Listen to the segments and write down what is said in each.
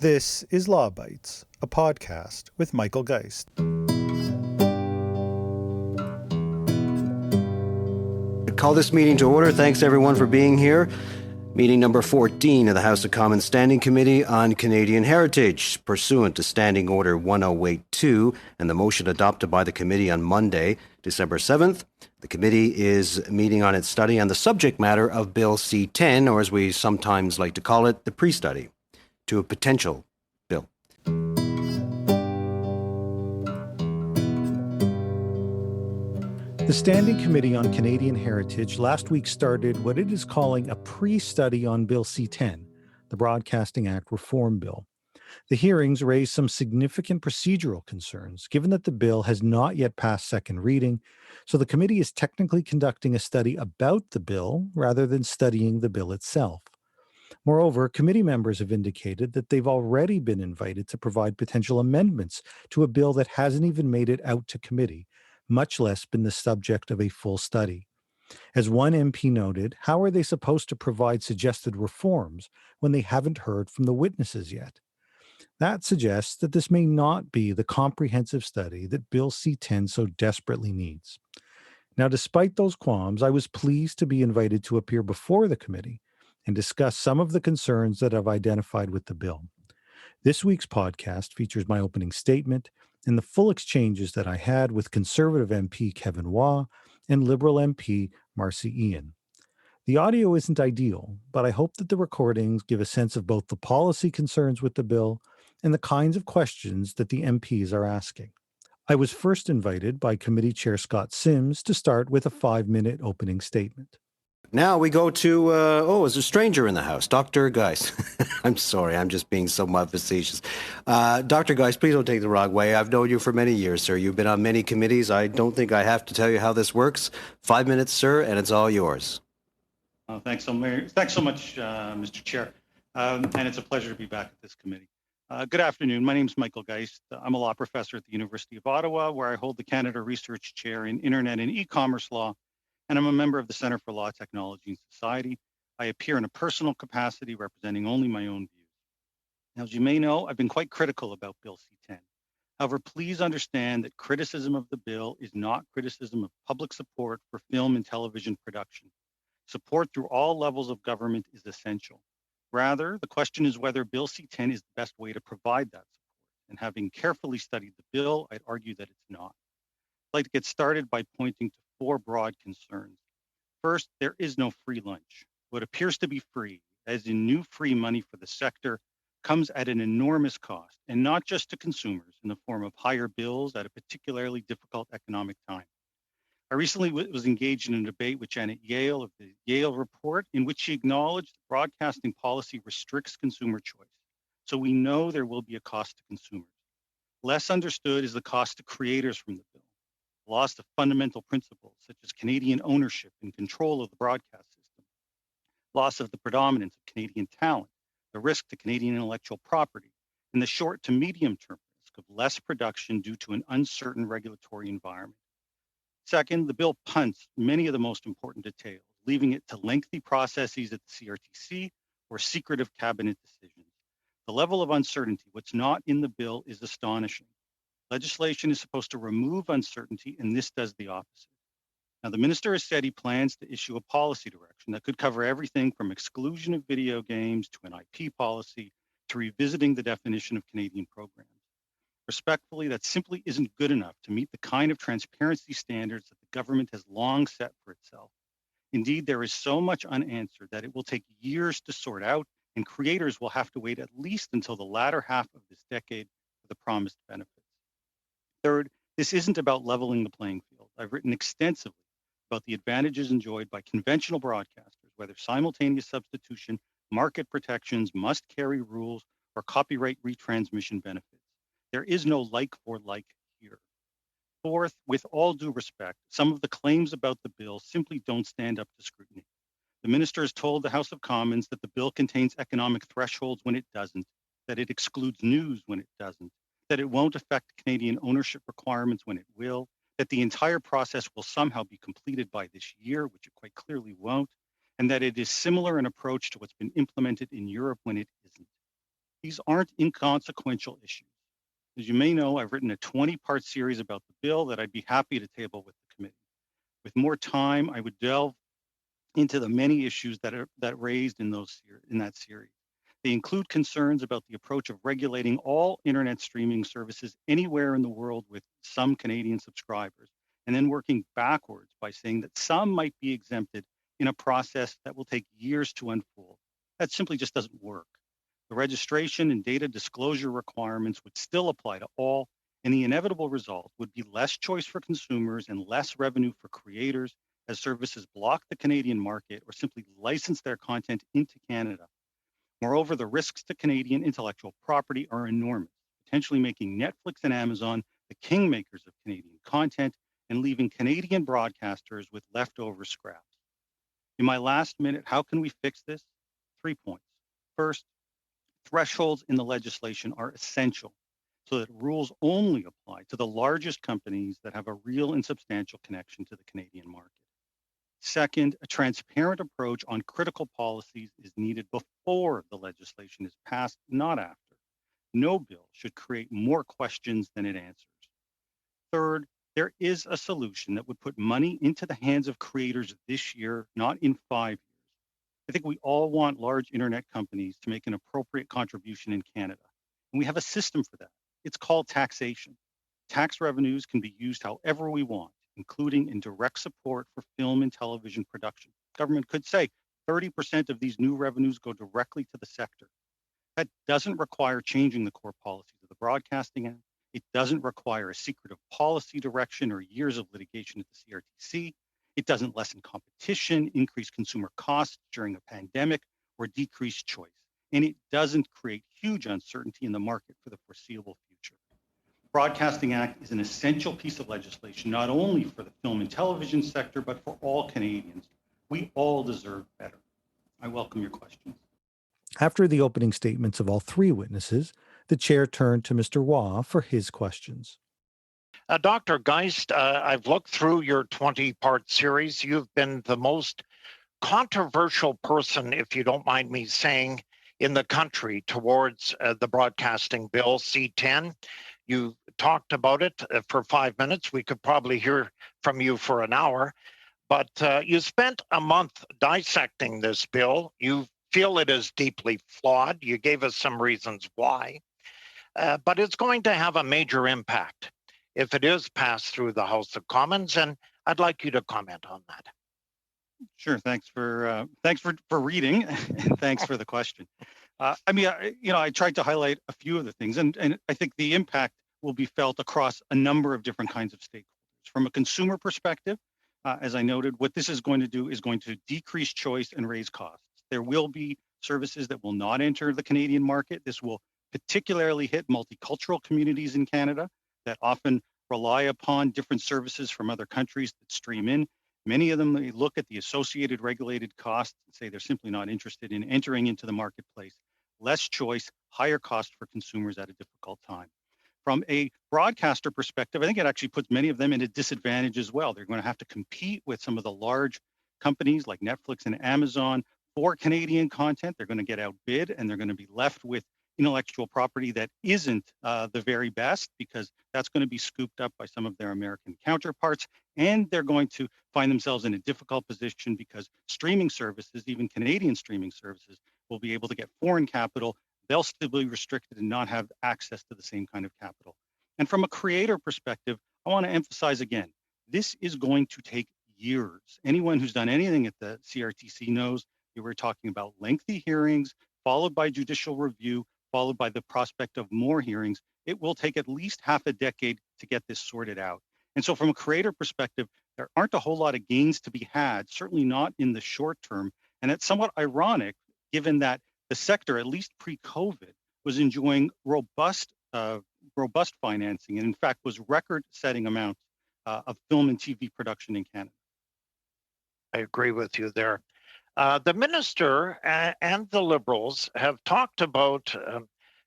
This is Law Bytes, a podcast with Michael Geist. Call this meeting to order. Thanks everyone for being here. Meeting number 14 of the House of Commons Standing Committee on Canadian Heritage, pursuant to Standing Order 1082 and the motion adopted by the committee on Monday, December 7th. The committee is meeting on its study on the subject matter of Bill C-10, or as we sometimes like to call it, the pre-study to a potential bill. The Standing Committee on Canadian Heritage last week started what it is calling a pre-study on Bill C-10, the Broadcasting Act Reform Bill. The hearings raised some significant procedural concerns, given that the bill has not yet passed second reading, so the committee is technically conducting a study about the bill rather than studying the bill itself. Moreover, committee members have indicated that they've already been invited to provide potential amendments to a bill that hasn't even made it out to committee, much less been the subject of a full study. As one MP noted, how are they supposed to provide suggested reforms when they haven't heard from the witnesses yet? That suggests that this may not be the comprehensive study that Bill C-10 so desperately needs. Now, despite those qualms, I was pleased to be invited to appear before the committee and discuss some of the concerns that I've identified with the bill. This week's podcast features my opening statement and the full exchanges that I had with Conservative MP Keven Waugh and Liberal MP Marcie. The audio isn't ideal, but I hope that the recordings give a sense of both the policy concerns with the bill and the kinds of questions that the MPs are asking. I was first invited by Committee Chair Scott Sims to start with a 5-minute opening statement. Now we go to, there's a stranger in the house, Dr. Geist. I'm sorry, I'm just being somewhat facetious. Dr. Geist, please don't take it the wrong way. I've known you for many years, sir. You've been on many committees. I don't think I have to tell you how this works. 5 minutes, sir, and it's all yours. Thanks so much, Mr. Chair. And it's a pleasure to be back at this committee. Good afternoon. My name is Michael Geist. I'm a law professor at the University of Ottawa, where I hold the Canada Research Chair in Internet and E-commerce Law, and I'm a member of the Center for Law, Technology and Society. I appear in a personal capacity representing only my own views. Now, as you may know, I've been quite critical about Bill C-10. However, please understand that criticism of the bill is not criticism of public support for film and television production. Support through all levels of government is essential. Rather, the question is whether Bill C-10 is the best way to provide that support. And having carefully studied the bill, I'd argue that it's not. I'd like to get started by pointing to 4 broad concerns. First, there is no free lunch. What appears to be free, as in new free money for the sector, comes at an enormous cost, and not just to consumers in the form of higher bills at a particularly difficult economic time. I recently was engaged in a debate with Janet Yale of the Yale Report, in which she acknowledged that broadcasting policy restricts consumer choice. So we know there will be a cost to consumers. Less understood is the cost to creators from the bill. Loss of fundamental principles such as Canadian ownership and control of the broadcast system, loss of the predominance of Canadian talent, the risk to Canadian intellectual property, and the short to medium term risk of less production due to an uncertain regulatory environment. Second, the bill punts many of the most important details, leaving it to lengthy processes at the CRTC or secretive cabinet decisions. The level of uncertainty, what's not in the bill, is astonishing. Legislation is supposed to remove uncertainty, and this does the opposite. Now, the minister has said he plans to issue a policy direction that could cover everything from exclusion of video games to an IP policy to revisiting the definition of Canadian programs. Respectfully, that simply isn't good enough to meet the kind of transparency standards that the government has long set for itself. Indeed, there is so much unanswered that it will take years to sort out, and creators will have to wait at least until the latter half of this decade for the promised benefits. Third, this isn't about leveling the playing field. I've written extensively about the advantages enjoyed by conventional broadcasters, whether simultaneous substitution, market protections, must carry rules, or copyright retransmission benefits. There is no like for like here. Fourth, with all due respect, some of the claims about the bill simply don't stand up to scrutiny. The minister has told the House of Commons that the bill contains economic thresholds when it doesn't, that it excludes news when it doesn't, that it won't affect Canadian ownership requirements when it will, that the entire process will somehow be completed by this year, which it quite clearly won't, and that it is similar in approach to what's been implemented in Europe when it isn't. These aren't inconsequential issues. As you may know, I've written a 20-part series about the bill that I'd be happy to table with the committee. With more time, I would delve into the many issues that raised in that series. They include concerns about the approach of regulating all internet streaming services anywhere in the world with some Canadian subscribers, and then working backwards by saying that some might be exempted in a process that will take years to unfold. That simply just doesn't work. The registration and data disclosure requirements would still apply to all, and the inevitable result would be less choice for consumers and less revenue for creators as services block the Canadian market or simply license their content into Canada. Moreover, the risks to Canadian intellectual property are enormous, potentially making Netflix and Amazon the kingmakers of Canadian content and leaving Canadian broadcasters with leftover scraps. In my last minute, how can we fix this? 3 points. First, thresholds in the legislation are essential so that rules only apply to the largest companies that have a real and substantial connection to the Canadian market. Second, a transparent approach on critical policies is needed before the legislation is passed, not after. No bill should create more questions than it answers. Third, there is a solution that would put money into the hands of creators this year, not in 5 years. I think we all want large internet companies to make an appropriate contribution in Canada, and we have a system for that. It's called taxation. Tax revenues can be used however we want, including in direct support for film and television production. Government could say 30% of these new revenues go directly to the sector. That doesn't require changing the core policies of the Broadcasting Act. It doesn't require a secretive policy direction or years of litigation at the CRTC. It doesn't lessen competition, increase consumer costs during a pandemic, or decrease choice. And it doesn't create huge uncertainty in the market for the foreseeable future. Broadcasting Act is an essential piece of legislation, not only for the film and television sector, but for all Canadians. We all deserve better. I welcome your questions. After the opening statements of all three witnesses, the chair turned to Mr. Waugh for his questions. Dr. Geist, I've looked through your 20-part series. You've been the most controversial person, if you don't mind me saying, in the country towards the broadcasting bill, C-10. You talked about it for 5 minutes. We could probably hear from you for an hour. But you spent a month dissecting this bill. You feel it is deeply flawed. You gave us some reasons why. But it's going to have a major impact if it is passed through the House of Commons, and I'd like you to comment on that. Sure. Thanks for reading, and thanks for the question. I tried to highlight a few of the things, and I think the impact will be felt across a number of different kinds of stakeholders. From a consumer perspective, as I noted, what this is going to do is going to decrease choice and raise costs. There will be services that will not enter the Canadian market. This will particularly hit multicultural communities in Canada that often rely upon different services from other countries that stream in. Many of them look at the associated regulated costs and say they're simply not interested in entering into the marketplace. Less choice, higher cost for consumers at a difficult time. From a broadcaster perspective, I think it actually puts many of them at a disadvantage as well. They're going to have to compete with some of the large companies like Netflix and Amazon for Canadian content. They're going to get outbid, and they're going to be left with intellectual property that isn't the very best, because that's going to be scooped up by some of their American counterparts. And they're going to find themselves in a difficult position because streaming services, even Canadian streaming services, will be able to get foreign capital. They'll still be restricted and not have access to the same kind of capital. And from a creator perspective, I want to emphasize again, this is going to take years. Anyone who's done anything at the CRTC knows that we're talking about lengthy hearings, followed by judicial review, followed by the prospect of more hearings. It will take at least half a decade to get this sorted out. And so from a creator perspective, there aren't a whole lot of gains to be had, certainly not in the short term. And it's somewhat ironic, given that the sector, at least pre-COVID, was enjoying robust financing, and in fact was record-setting amounts of film and TV production in Canada. I agree with you there. The minister and the Liberals have talked about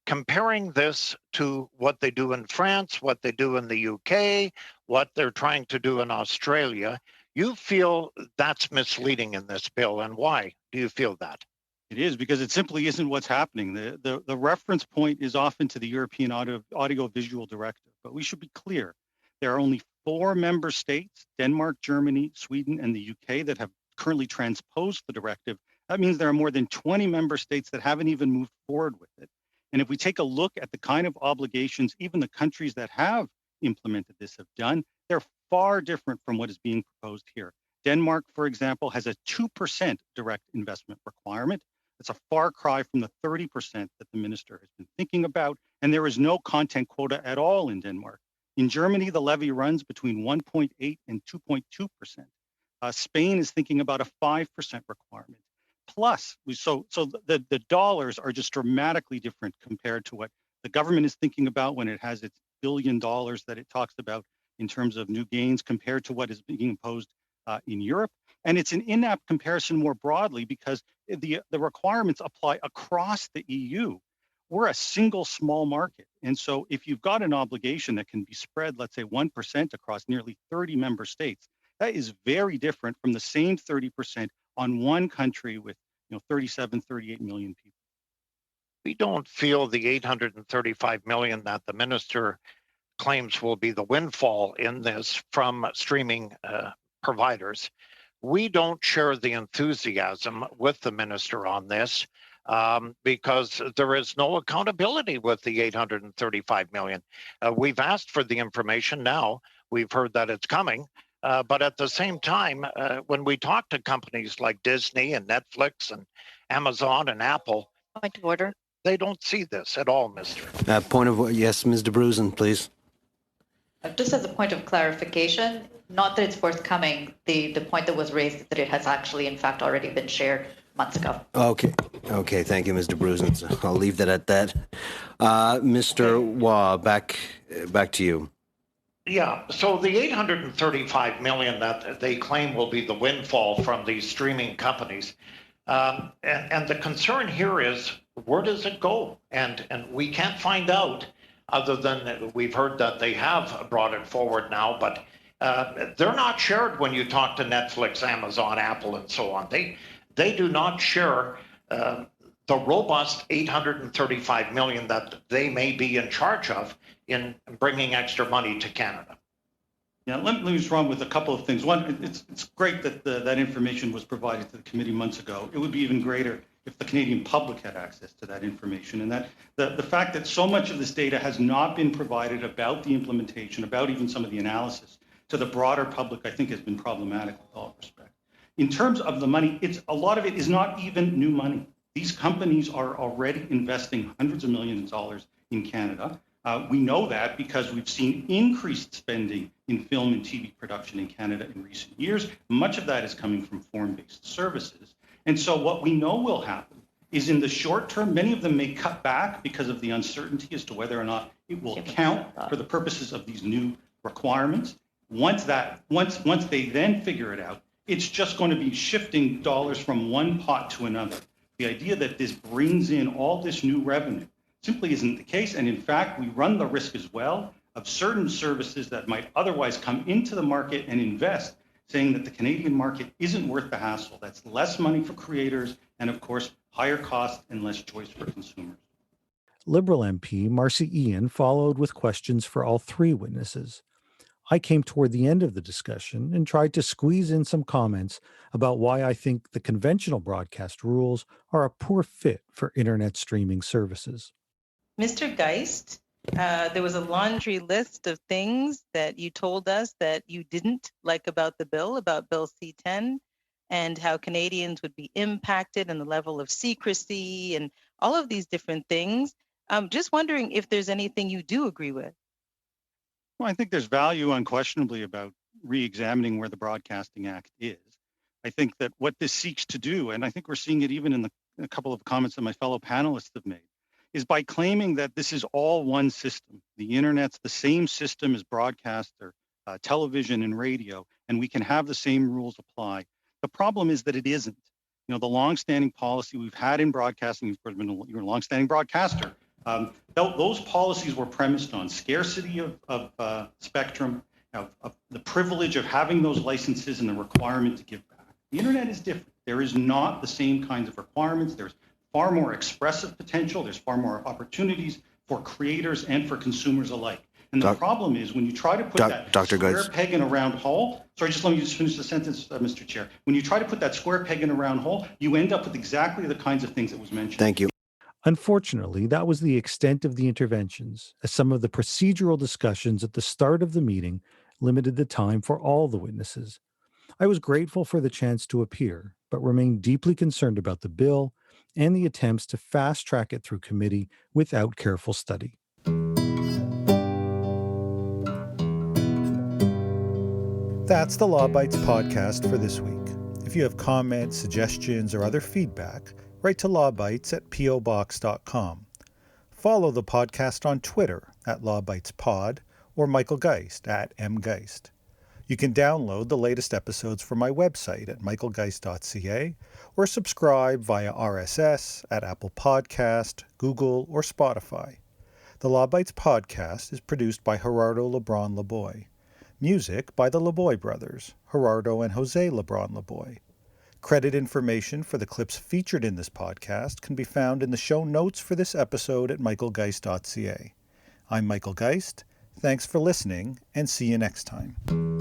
comparing this to what they do in France, what they do in the UK, what they're trying to do in Australia. You feel that's misleading in this bill, and why do you feel that? It is, because it simply isn't what's happening. The reference point is often to the European Audiovisual Directive, but we should be clear. There are only 4 member states, Denmark, Germany, Sweden, and the UK, that have currently transposed the directive. That means there are more than 20 member states that haven't even moved forward with it. And if we take a look at the kind of obligations even the countries that have implemented this have done, they're far different from what is being proposed here. Denmark, for example, has a 2% direct investment requirement. It's a far cry from the 30% that the minister has been thinking about, and there is no content quota at all in Denmark. In Germany, the levy runs between 1.8 and 2.2%. Spain is thinking about a 5% requirement. Plus, the dollars are just dramatically different compared to what the government is thinking about when it has its $1 billion that it talks about in terms of new gains compared to what is being imposed in Europe. And it's an inapt comparison more broadly because the requirements apply across the EU. We're a single small market. And so if you've got an obligation that can be spread, let's say 1% across nearly 30 member states, that is very different from the same 30% on one country with 37, 38 million people. We don't feel the 835 million that the minister claims will be the windfall in this from streaming providers. We don't share the enthusiasm with the minister on this because there is no accountability with the 835 million. We've asked for the information now. We've heard that it's coming. But at the same time, when we talk to companies like Disney and Netflix and Amazon and Apple, point of order. They don't see this at all, Mister. Yes, Ms. De Bruzen, please. Just as a point of clarification, not that it's forthcoming, the point that was raised is that it has actually, in fact, already been shared months ago. Okay, thank you, Ms. De Bruzen. So I'll leave that at that. Mr. Waugh, back to you. Yeah, so the 835 million that they claim will be the windfall from these streaming companies, and the concern here is, where does it go? And we can't find out, other than we've heard that they have brought it forward now, but they're not shared when you talk to Netflix, Amazon, Apple, and so on. They do not share the robust 835 million that they may be in charge of in bringing extra money to Canada. Yeah, let me just run with a couple of things. One, it's great that that information was provided to the committee months ago. It would be even greater if the Canadian public had access to that information, and that the fact that so much of this data has not been provided about the implementation, about even some of the analysis to the broader public, I think has been problematic with all respect. In terms of the money, a lot of it is not even new money. These companies are already investing hundreds of millions of dollars in Canada. We know that because we've seen increased spending in film and TV production in Canada in recent years. Much of that is coming from foreign-based services. And so what we know will happen is, in the short term, many of them may cut back because of the uncertainty as to whether or not it will count for the purposes of these new requirements. Once they then figure it out, it's just going to be shifting dollars from one pot to another. The idea that this brings in all this new revenue simply isn't the case. And in fact, we run the risk as well of certain services that might otherwise come into the market and invest, saying that the Canadian market isn't worth the hassle. That's less money for creators and, of course, higher cost and less choice for consumers. Liberal MP Marcie Ian followed with questions for all 3 witnesses. I came toward the end of the discussion and tried to squeeze in some comments about why I think the conventional broadcast rules are a poor fit for internet streaming services. Mr. Geist, there was a laundry list of things that you told us that you didn't like about the bill, about Bill C-10, and how Canadians would be impacted and the level of secrecy and all of these different things. I'm just wondering if there's anything you do agree with. Well, I think there's value unquestionably about re-examining where the Broadcasting Act is. I think that what this seeks to do, and I think we're seeing it even in a couple of comments that my fellow panelists have made, is by claiming that this is all one system. The internet's the same system as broadcast or television and radio, and we can have the same rules apply. The problem is that it isn't. You know, the longstanding policy we've had in broadcasting, of course, you're a longstanding broadcaster. Those policies were premised on scarcity of spectrum, of the privilege of having those licenses and the requirement to give back. The internet is different. There is not the same kinds of requirements. There's far more expressive potential. There's far more opportunities for creators and for consumers alike. And the problem is when you try to put that Dr. square Geist. peg in a round hole, sorry, just let me just finish the sentence, Mr. Chair. When you try to put that square peg in a round hole, you end up with exactly the kinds of things that was mentioned. Thank you. Unfortunately, that was the extent of the interventions, as some of the procedural discussions at the start of the meeting limited the time for all the witnesses. I was grateful for the chance to appear, but remained deeply concerned about the bill and the attempts to fast-track it through committee without careful study. That's the Law Bytes podcast for this week. If you have comments, suggestions, or other feedback, write to lawbytes at pobox.com. Follow the podcast on Twitter at lawbytespod or Michael Geist at mgeist. You can download the latest episodes from my website at michaelgeist.ca or subscribe via RSS at Apple Podcast, Google, or Spotify. The Law Bytes podcast is produced by Gerardo Lebron Laboy. Music by the Laboy brothers, Gerardo and Jose Lebron Laboy. Credit information for the clips featured in this podcast can be found in the show notes for this episode at michaelgeist.ca. I'm Michael Geist. Thanks for listening, and see you next time.